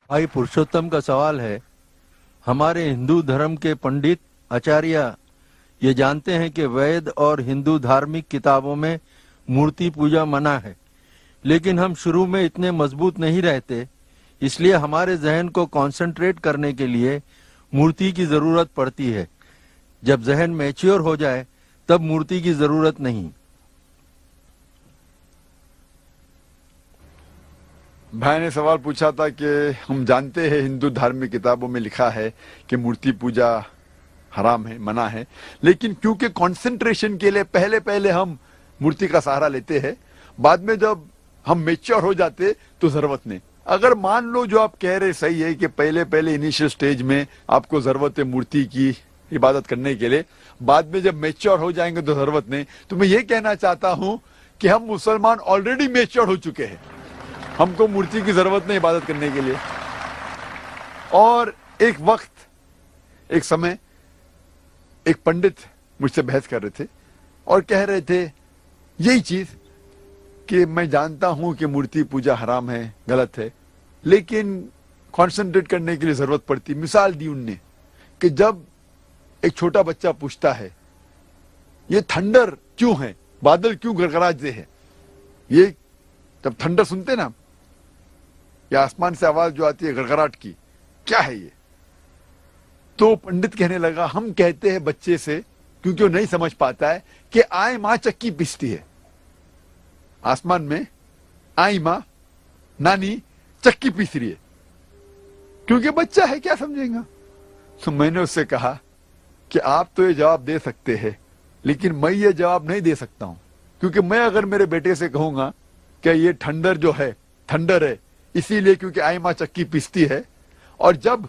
भाई पुरुषोत्तम का सवाल है, हमारे हिंदू धर्म के पंडित आचार्य ये जानते हैं कि वैद और हिंदू धार्मिक किताबों में मूर्ति पूजा मना है, लेकिन हम शुरू में इतने मजबूत नहीं रहते, इसलिए हमारे जहन को कंसंट्रेट करने के लिए मूर्ति की जरूरत पड़ती है। जब जहन मैच्योर हो जाए तब मूर्ति की जरूरत नहीं। भाई ने सवाल पूछा था कि हम जानते हैं हिंदू धार्मिक किताबों में लिखा है कि मूर्ति पूजा हराम है, मना है, लेकिन क्योंकि कंसंट्रेशन के लिए पहले पहले हम मूर्ति का सहारा लेते हैं, बाद में जब हम मैच्योर हो जाते तो जरूरत नहीं। अगर मान लो जो आप कह रहे सही है कि पहले पहले इनिशियल स्टेज में आपको जरूरत है मूर्ति की इबादत करने के लिए, बाद में जब मैच्योर हो जाएंगे तो जरूरत नहीं, तो मैं ये कहना चाहता हूं कि हम मुसलमान ऑलरेडी मैच्योर हो चुके हैं, हमको मूर्ति की जरूरत नहीं इबादत करने के लिए। और एक वक्त, एक समय एक पंडित मुझसे बहस कर रहे थे और कह रहे थे यही चीज कि मैं जानता हूं कि मूर्ति पूजा हराम है, गलत है, लेकिन कंसंट्रेट करने के लिए जरूरत पड़ती। मिसाल दी उनने कि जब एक छोटा बच्चा पूछता है ये थंडर क्यों है, बादल क्यों गड़गड़ाते हैं, ये जब थंडर सुनते ना, या आसमान से आवाज जो आती है गड़गड़ाहट की, क्या है ये? तो पंडित कहने लगा हम कहते हैं बच्चे से, क्योंकि वो नहीं समझ पाता है, कि आए मां चक्की पीसती है। आसमान में आई मां, नानी चक्की पीस रही है, क्योंकि बच्चा है, क्या समझेगा? तो मैंने उससे कहा कि आप तो ये जवाब दे सकते हैं, लेकिन मैं ये जवाब नहीं दे सकता हूं, क्योंकि मैं अगर मेरे बेटे से कहूंगा कि ये ठंडर जो है थंडर है इसीलिए क्योंकि आई मां चक्की पीसती है, और जब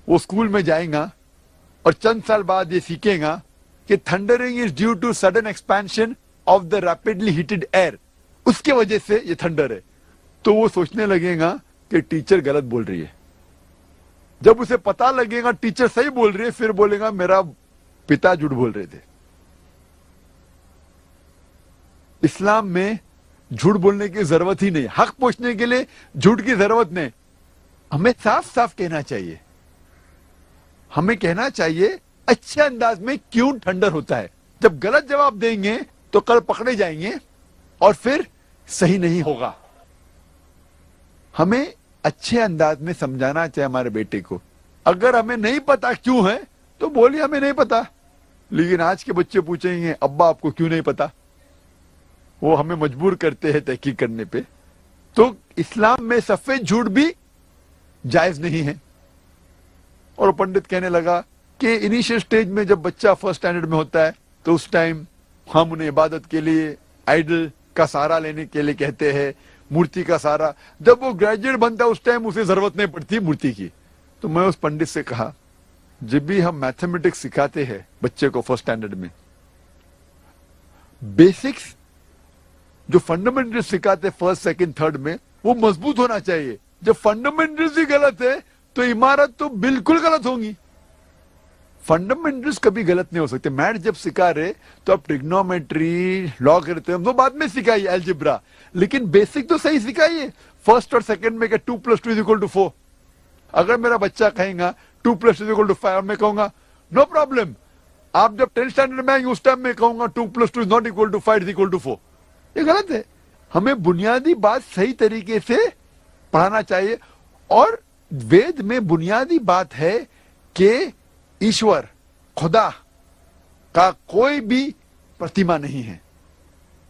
वो स्कूल में जाएगा और चंद साल बाद ये सीखेगा कि thundering is due to sudden expansion of the rapidly heated air, उसके वजह से ये थंडर है, तो वो सोचने लगेगा कि टीचर गलत बोल रही है। जब उसे पता लगेगा टीचर सही बोल रही है, फिर बोलेगा मेरा पिता झूठ बोल रहे थे। इस्लाम में झूठ बोलने की जरूरत ही नहीं, हक पूछने के लिए झूठ की जरूरत नहीं। हमें साफ साफ कहना चाहिए, हमें कहना चाहिए अच्छे अंदाज में क्यों ठंडर होता है। जब गलत जवाब देंगे तो कल पकड़े जाएंगे और फिर सही नहीं होगा। हमें अच्छे अंदाज में समझाना चाहिए हमारे बेटे को। अगर हमें नहीं पता क्यों है तो बोलिए हमें नहीं पता, लेकिन आज के बच्चे पूछेंगे अब्बा आपको क्यों नहीं पता, वो हमें मजबूर करते हैं तहकीक करने पे। तो इस्लाम में सफेद झूठ भी जायज नहीं है। और पंडित कहने लगा कि इनिशियल स्टेज में जब बच्चा फर्स्ट स्टैंडर्ड में होता है तो उस टाइम हम उन्हें इबादत के लिए आइडल का सहारा लेने के लिए कहते हैं, मूर्ति का सहारा। जब वो ग्रेजुएट बनता है उस टाइम उसे जरूरत नहीं पड़ती मूर्ति की। तो मैं उस पंडित से कहा जब भी हम मैथमेटिक्स सिखाते हैं बच्चे को फर्स्ट स्टैंडर्ड में, बेसिक्स जो फंडामेंटल्स सिखाते फर्स्ट सेकंड थर्ड में, वो मजबूत होना चाहिए। जब फंडामेंटल्स ही गलत है तो इमारत तो बिल्कुल गलत होगी। फंडामेंटल्स कभी गलत नहीं हो सकते। मैथ जब सिखा रहे तो आप ट्रिग्नोमेट्री, लॉ करते हैं, तो बाद में सिखाइए अलजेब्रा, लेकिन बेसिक तो सही सिखाइए। फर्स्ट और सेकंड में 2 + 2 = 4। अगर मेरा बच्चा कहेगा 2 + 2 = 5, मैं कहूंगा नो प्रॉब्लम। आप जब 10th स्टैंडर्ड में आएंगे उस टाइम में कहूंगा 2 + 2 ≠ 5 = 4। ये गलत है। हमें बुनियादी बात सही तरीके से पढ़ाना चाहिए। और वेद में बुनियादी बात है कि ईश्वर, खुदा का कोई भी प्रतिमा नहीं है,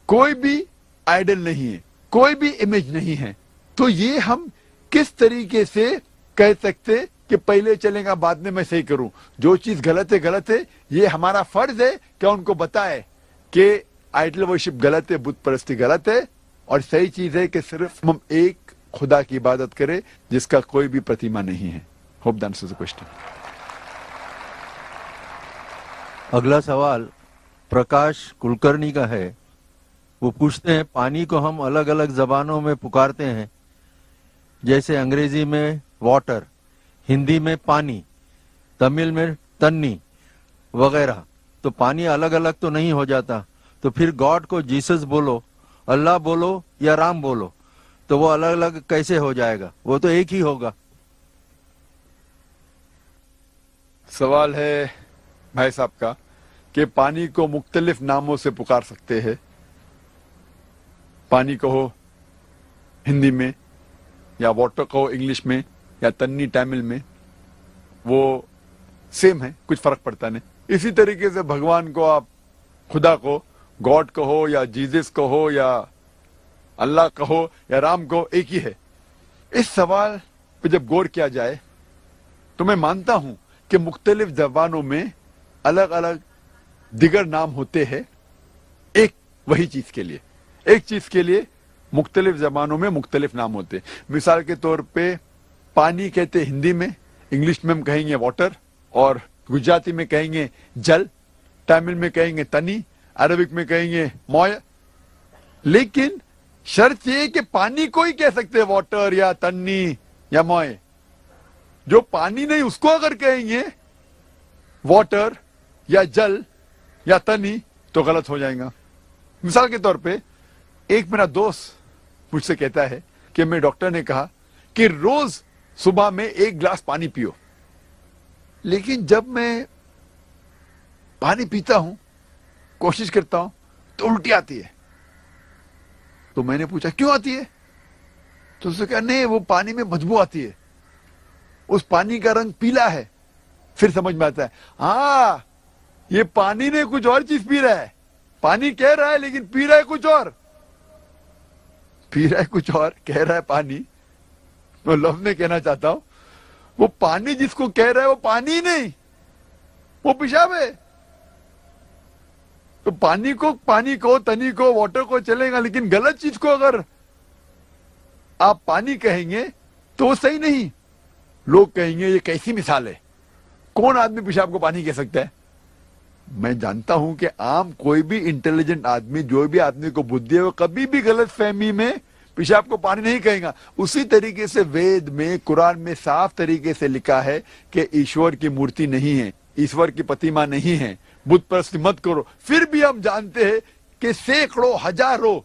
कोई भी आइडल नहीं है, कोई भी इमेज नहीं है। तो ये हम किस तरीके से कह सकते कि पहले चलेगा बाद में मैं सही करूं? जो चीज गलत है, ये हमारा फर्ज है कि उनको बताए कि आइडल वर्शिप गलत है, बुत परस्ती गलत है, और सही चीज है कि सिर्फ हम एक खुदा की इबादत करें जिसका कोई भी प्रतिमा नहीं है। Hope that answers the question. अगला सवाल प्रकाश कुलकर्णी का है। वो पूछते हैं पानी को हम अलग अलग जबानों में पुकारते हैं, जैसे अंग्रेजी में वाटर, हिंदी में पानी, तमिल में तन्नी वगैरह। तो पानी अलग अलग तो नहीं हो जाता, तो फिर गॉड को जीसस बोलो, अल्लाह बोलो या राम बोलो, तो वो अलग अलग कैसे हो जाएगा? वो तो एक ही होगा। سوال ہے بھائی صاحب کا کہ پانی کو مختلف ناموں سے پکار سکتے ہیں. پانی کہو ہندی میں, یا واٹر کہو انگلش میں, یا تنی تامل میں, وہ سیم ہے, کچھ فرق پڑتا نہیں. اسی طریقے سے بھگوان کو آپ خدا کو گاڈ کہو یا جیزس کہو یا اللہ کہو یا رام کہو, ایک ہی ہے. اس سوال پہ جب غور کیا جائے تو میں مانتا ہوں کہ مختلف زبانوں میں الگ الگ دیگر نام ہوتے ہیں ایک وہی چیز کے لیے. ایک چیز کے لیے مختلف زبانوں میں مختلف نام ہوتے ہیں. مثال کے طور پہ پانی کہتے ہندی میں, انگلش میں ہم کہیں گے واٹر, اور گجراتی میں کہیں گے جل, تامل میں کہیں گے تنی, عربک میں کہیں گے موئے. لیکن شرط یہ کہ پانی کو ہی کہہ سکتے واٹر یا تنی یا موئے. جو پانی نہیں اس کو اگر کہیں گے واٹر یا جل یا تنی تو غلط ہو جائے گا. مثال کے طور پہ ایک میرا دوست مجھ سے کہتا ہے کہ میں ڈاکٹر نے کہا کہ روز صبح میں 1 گلاس پانی پیو, لیکن جب میں پانی پیتا ہوں کوشش کرتا ہوں تو الٹی آتی ہے. تو میں نے پوچھا کیوں آتی ہے؟ تو اس نے کہا نہیں, وہ پانی میں بدبو آتی ہے, اس پانی کا رنگ پیلا ہے. پھر سمجھ میں آتا ہے ہاں یہ پانی نے کچھ اور چیز پی رہا ہے. پانی کہہ رہا ہے لیکن پی رہا ہے کچھ اور, پی رہا ہے کچھ اور, کہہ رہا ہے پانی. میں لفظ میں کہنا چاہتا ہوں وہ پانی جس کو کہہ رہا ہے وہ پانی ہی نہیں, وہ پیشاب ہے. تو پانی کو تنی کو واٹر کو چلے گا, لیکن غلط چیز کو اگر آپ پانی کہیں گے تو وہ صحیح نہیں. لوگ کہیں گے یہ کیسی مثال ہے, کون آدمی پیشاب کو پانی کہہ سکتا ہے؟ میں جانتا ہوں کہ عام کوئی بھی انٹیلیجنٹ آدمی, جو بھی آدمی کو بدھی ہے, وہ کبھی بھی غلط فہمی میں پیشاب کو پانی نہیں کہے گا. اسی طریقے سے وید میں, قرآن میں صاف طریقے سے لکھا ہے کہ ایشور کی مورتی نہیں ہے, ایشور کی پتیما نہیں ہے, بت پرستی مت کرو. پھر بھی ہم جانتے ہیں کہ سینکڑوں, ہزاروں,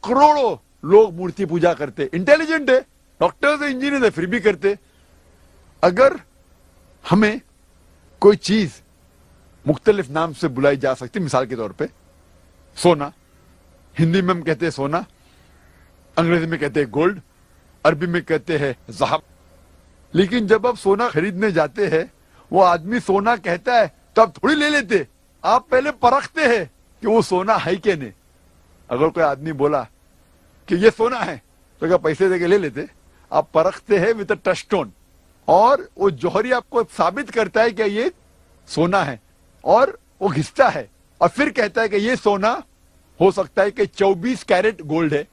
کروڑوں لوگ مورتی پوجا کرتے. انٹیلیجنٹ ہے, ڈاکٹر انجینئر ہے, پھر بھی کرتے. اگر ہمیں کوئی چیز مختلف نام سے بلائی جا سکتی, مثال کے طور پہ سونا, ہندی میں ہم کہتے ہیں سونا, انگریزی میں کہتے ہیں گولڈ, عربی میں کہتے ہیں ذہب. لیکن جب آپ سونا خریدنے جاتے ہیں, وہ آدمی سونا کہتا ہے تو آپ تھوڑی لے لیتے, آپ پہلے پرکھتے ہیں کہ وہ سونا ہے کہ نہیں. اگر کوئی آدمی بولا کہ یہ سونا ہے تو کیا پیسے دے کے لے لیتے؟ آپ پرکھتے ہیں وتھ اے ٹچ سٹون, اور وہ جوہری آپ کو ثابت کرتا ہے کہ یہ سونا ہے, اور وہ گھستا ہے اور پھر کہتا ہے کہ یہ سونا ہو سکتا ہے کہ 24 کیرٹ گولڈ ہے,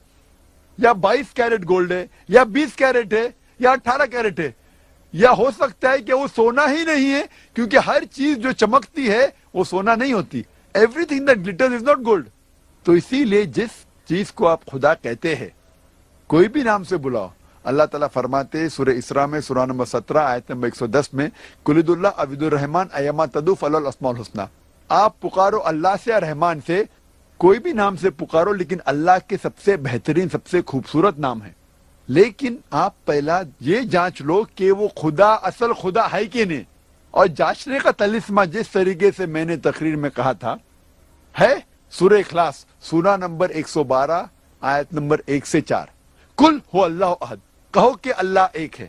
یا 22 کیرٹ گولڈ ہے, یا 20 کیرٹ ہے, یا 18 کیرٹ ہے, یا ہو سکتا ہے کہ وہ سونا ہی نہیں ہے, کیونکہ ہر چیز جو چمکتی ہے وہ سونا نہیں ہوتی. Everything that glitters is not gold. تو اسی لیے جس چیز کو آپ خدا کہتے ہیں, کوئی بھی نام سے بلاؤ, اللہ تعالیٰ فرماتے سورہ اسراء میں سورہ نمبر 17 آیت نمبر 110 میں, قُلِ اللہ عبد الرحمن ایما تدعو فلہ الاسماء الحسنی. آپ پکارو اللہ سے اور رحمان سے, کوئی بھی نام سے پکارو, لیکن اللہ کے سب سے بہترین, سب سے خوبصورت نام ہے. لیکن آپ پہلا یہ جانچ لو کہ وہ خدا اصل خدا ہے کہ نہیں. اور جانچنے کا طلسمہ جس طریقے سے میں نے تقریر میں کہا تھا ہے سورہ اخلاص سورہ نمبر 112 آیت نمبر 1 سے 4. کل ہو اللہ احد, کہو کہ اللہ ایک ہے.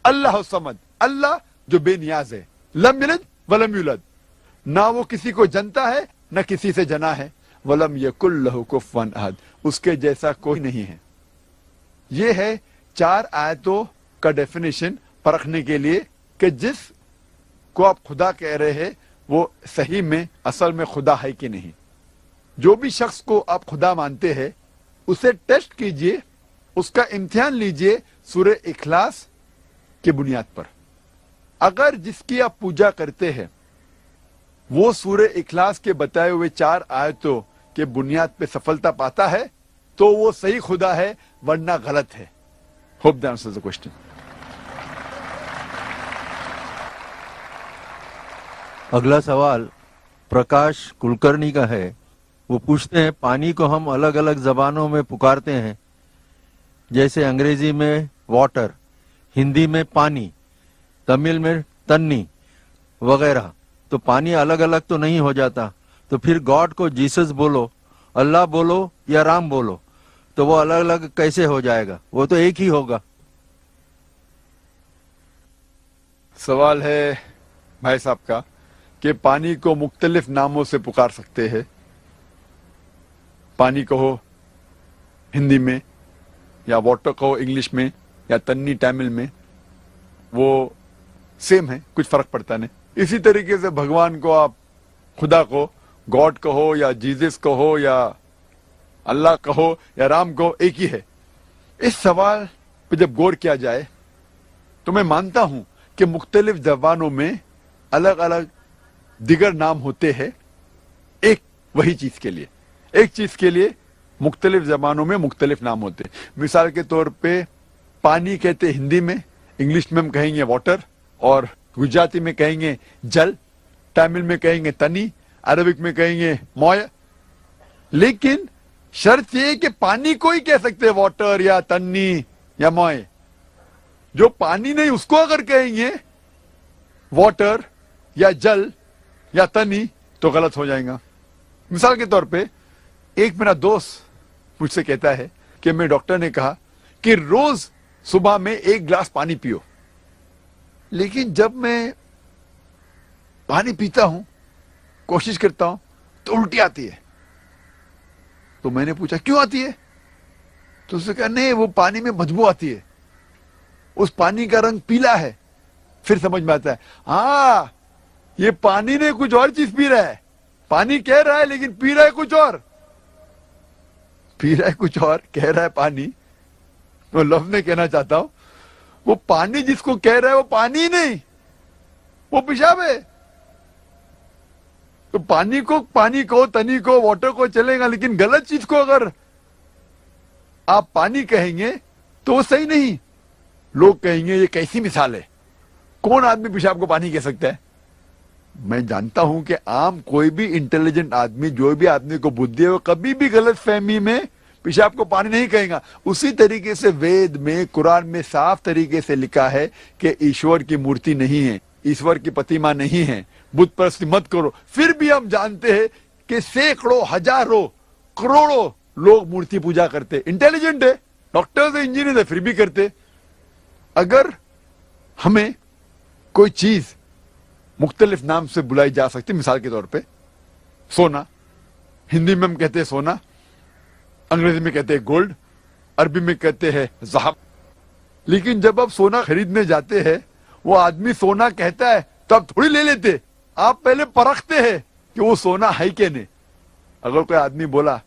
اللہ الصمد, اللہ جو بے نیاز ہے. لم یلد ولم یولد, نہ وہ کسی کو جنتا ہے نہ کسی سے جنا ہے. ولم یکن لہ کفوا احد, اس کے جیسا کوئی نہیں ہے. یہ ہے 4 آیتوں کا ڈیفینیشن پرکھنے کے لیے کہ جس کو آپ خدا کہہ رہے ہیں وہ صحیح میں اصل میں خدا ہے کہ نہیں. جو بھی شخص کو آپ خدا مانتے ہیں اسے ٹیسٹ کیجئے, اس کا امتحان لیجئے سورہ اخلاص کی بنیاد پر. اگر جس کی آپ پوجا کرتے ہیں وہ سورہ اخلاص کے بتائے ہوئے 4 آیتوں کے بنیاد پہ سفلتا پاتا ہے تو وہ صحیح خدا ہے, ورنہ غلط ہے. Hope that answers the question. اگلا سوال پرکاش کلکرنی کا ہے. وہ پوچھتے ہیں پانی کو ہم الگ الگ زبانوں میں پکارتے ہیں, جیسے انگریزی میں واٹر, ہندی میں پانی, تمل میں تنی, वगैरह, तो पानी अलग अलग तो नहीं हो जाता। तो फिर गॉड को जीसस बोलो, अल्लाह बोलो या राम बोलो, तो वो अलग अलग कैसे हो जाएगा? वो तो एक ही होगा। सवाल है भाई साहब का कि पानी को मुख्तलिफ नामों से पुकार सकते हैं। पानी कहो हिंदी में, या वाटर कहो इंग्लिश में, या तन्नी तमिल में, वो सेम है, कुछ फर्क पड़ता नहीं। इसी तरीके से भगवान को आप खुदा को गॉड कहो या जीसस कहो या अल्लाह कहो या राम कहो, एक ही है। इस सवाल पे जब गौर किया जाए तो मैं मानता हूं कि मुख्तलिफ जबानों में अलग अलग दिगर नाम होते हैं एक वही चीज के लिए। एक चीज के लिए मुख्तलिफ जबानों में मुख्तलिफ नाम होते हैं। मिसाल के तौर पे पानी कहते हिंदी में, इंग्लिश में हम कहेंगे वाटर, और गुजराती में कहेंगे जल, तमिल में कहेंगे तनी, अरबिक में कहेंगे मोय। लेकिन शर्त ये कि पानी को ही कह सकते हैं वाटर या तन्नी या मोय। जो पानी नहीं उसको अगर कहेंगे वाटर या जल या तनी तो गलत हो जाएगा। मिसाल के तौर पे एक मेरा दोस्त मुझसे कहता है कि मेरे डॉक्टर ने कहा कि रोज सुबह में 1 गिलास पानी पियो, लेकिन जब मैं पानी पीता हूं, कोशिश करता हूं, तो उल्टी आती है। तो मैंने पूछा क्यों आती है? तो उसने कहा नहीं, वो पानी में बदबू आती है, उस पानी का रंग पीला है। फिर समझ में आता है, हाँ ये पानी ने कुछ और चीज पी रहा है। पानी कह रहा है लेकिन पी रहा है कुछ और, पी रहा है कुछ और, कह रहा है पानी। तो लफ्ज में कहना चाहता हूं, वो पानी जिसको कह रहा है वो पानी नहीं, वो पेशाब है। तो पानी को तनी को वाटर को चलेगा, लेकिन गलत चीज को अगर आप पानी कहेंगे तो वो सही नहीं। लोग कहेंगे ये कैसी मिसाल है, कौन आदमी पेशाब को पानी कह सकता है? मैं जानता हूं कि आम कोई भी इंटेलिजेंट आदमी, जो भी आदमी को बुद्धि है, वो कभी भी गलत फहमी में पेशाब को पानी नहीं कहेगा। उसी तरीके से वेद में, कुरान में साफ तरीके से लिखा है कि ईश्वर की मूर्ति नहीं है, ईश्वर की प्रतिमा नहीं है, बुत परस्ती मत करो। फिर भी हम जानते हैं कि सैकड़ों, हजारों, करोड़ों लोग मूर्ति पूजा करते। इंटेलिजेंट है, डॉक्टर्स है, इंजीनियर है, फिर भी करते। अगर हमें कोई चीज मुख्तलिफ नाम से बुलाई जा सकती, मिसाल के तौर पे सोना, हिंदी में हम कहते हैं सोना, अंग्रेजी में कहते हैं गोल्ड, अरबी में कहते हैं ज़हब। लेकिन जब आप सोना खरीदने जाते हैं, वो आदमी सोना कहता है तो आप थोड़ी ले लेते, आप पहले परखते हैं कि वो सोना है कि नहीं। अगर कोई आदमी बोला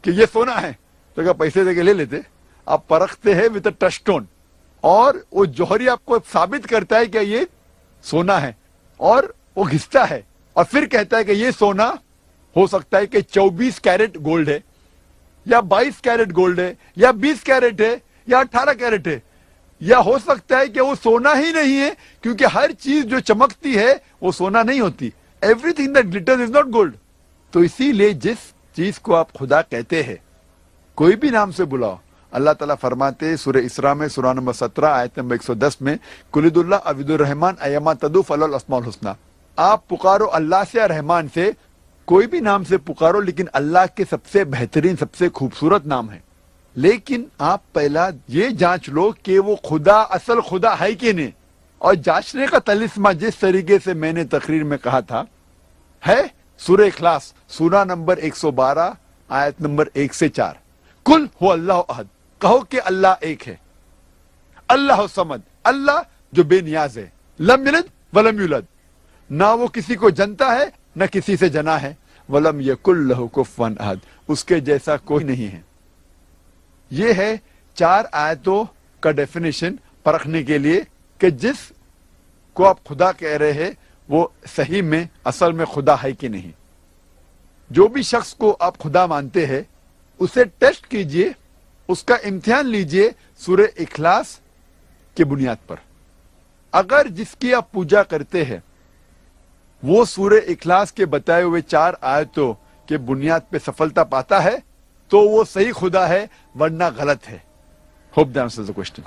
कि ये सोना है तो क्या पैसे देके ले लेते? आप परखते हैं विद टच स्टोन, और वो जौहरी आपको साबित करता है कि ये सोना है, और वो घिसता है और फिर कहता है कि ये सोना हो सकता है कि 24 कैरेट गोल्ड है, या 22 कैरेट गोल्ड है, या 20 कैरेट है, या 18 कैरेट है, या हो सकता है कि वो सोना ही नहीं है, क्योंकि हर चीज जो चमकती है वो सोना नहीं होती। Everything that glitters is not gold. तो इसीलिए जिस चीज को आप खुदा कहते हैं, कोई भी नाम से बुलाओ, अल्लाह ताला फरमाते सूरह इसरा में, सूरह नंबर 17 आयत नंबर 110 में, कुलिदुल्लाह अविदुर रहमान अयमा तदु फलल अस्माउल हुस्ना। आप पुकारो अल्लाह से या रहमान से, कोई भी नाम से पुकारो, लेकिन अल्लाह के सबसे बेहतरीन, सबसे खूबसूरत नाम है। लेकिन आप पहला ये जांच लो कि वो खुदा असल खुदा है कि नहीं। और जांचने का तलिस्मा जिस तरीके से मैंने तकरीर में कहा था है सूरह इखलास, सूरा नंबर 112 आयत नंबर 1 से 4। कुल हु अल्लाह अहद, कहो कि अल्लाह एक है। अल्लाह समद, अल्लाह जो बेनियाज है। लम यलिद वलम यूलद, ना वो किसी को जनता है न किसी से जना है। वलम यकुल लहु कुफुवन अहद, उसके जैसा कोई नहीं है। ये है 4 आयतों का डेफिनेशन परखने के लिए कि जिस को आप खुदा कह रहे हैं वो सही में असल में खुदा है कि नहीं। जो भी शख्स को आप खुदा मानते हैं उसे टेस्ट कीजिए, उसका इम्तिहान लीजिए सूरह इखलास की बुनियाद पर। अगर जिसकी आप पूजा करते हैं वो सूरह इखलास के बताए हुए 4 आयतों के बुनियाद पे सफलता पाता है तो वो सही खुदा है, वरना गलत है। Hope that answers the question.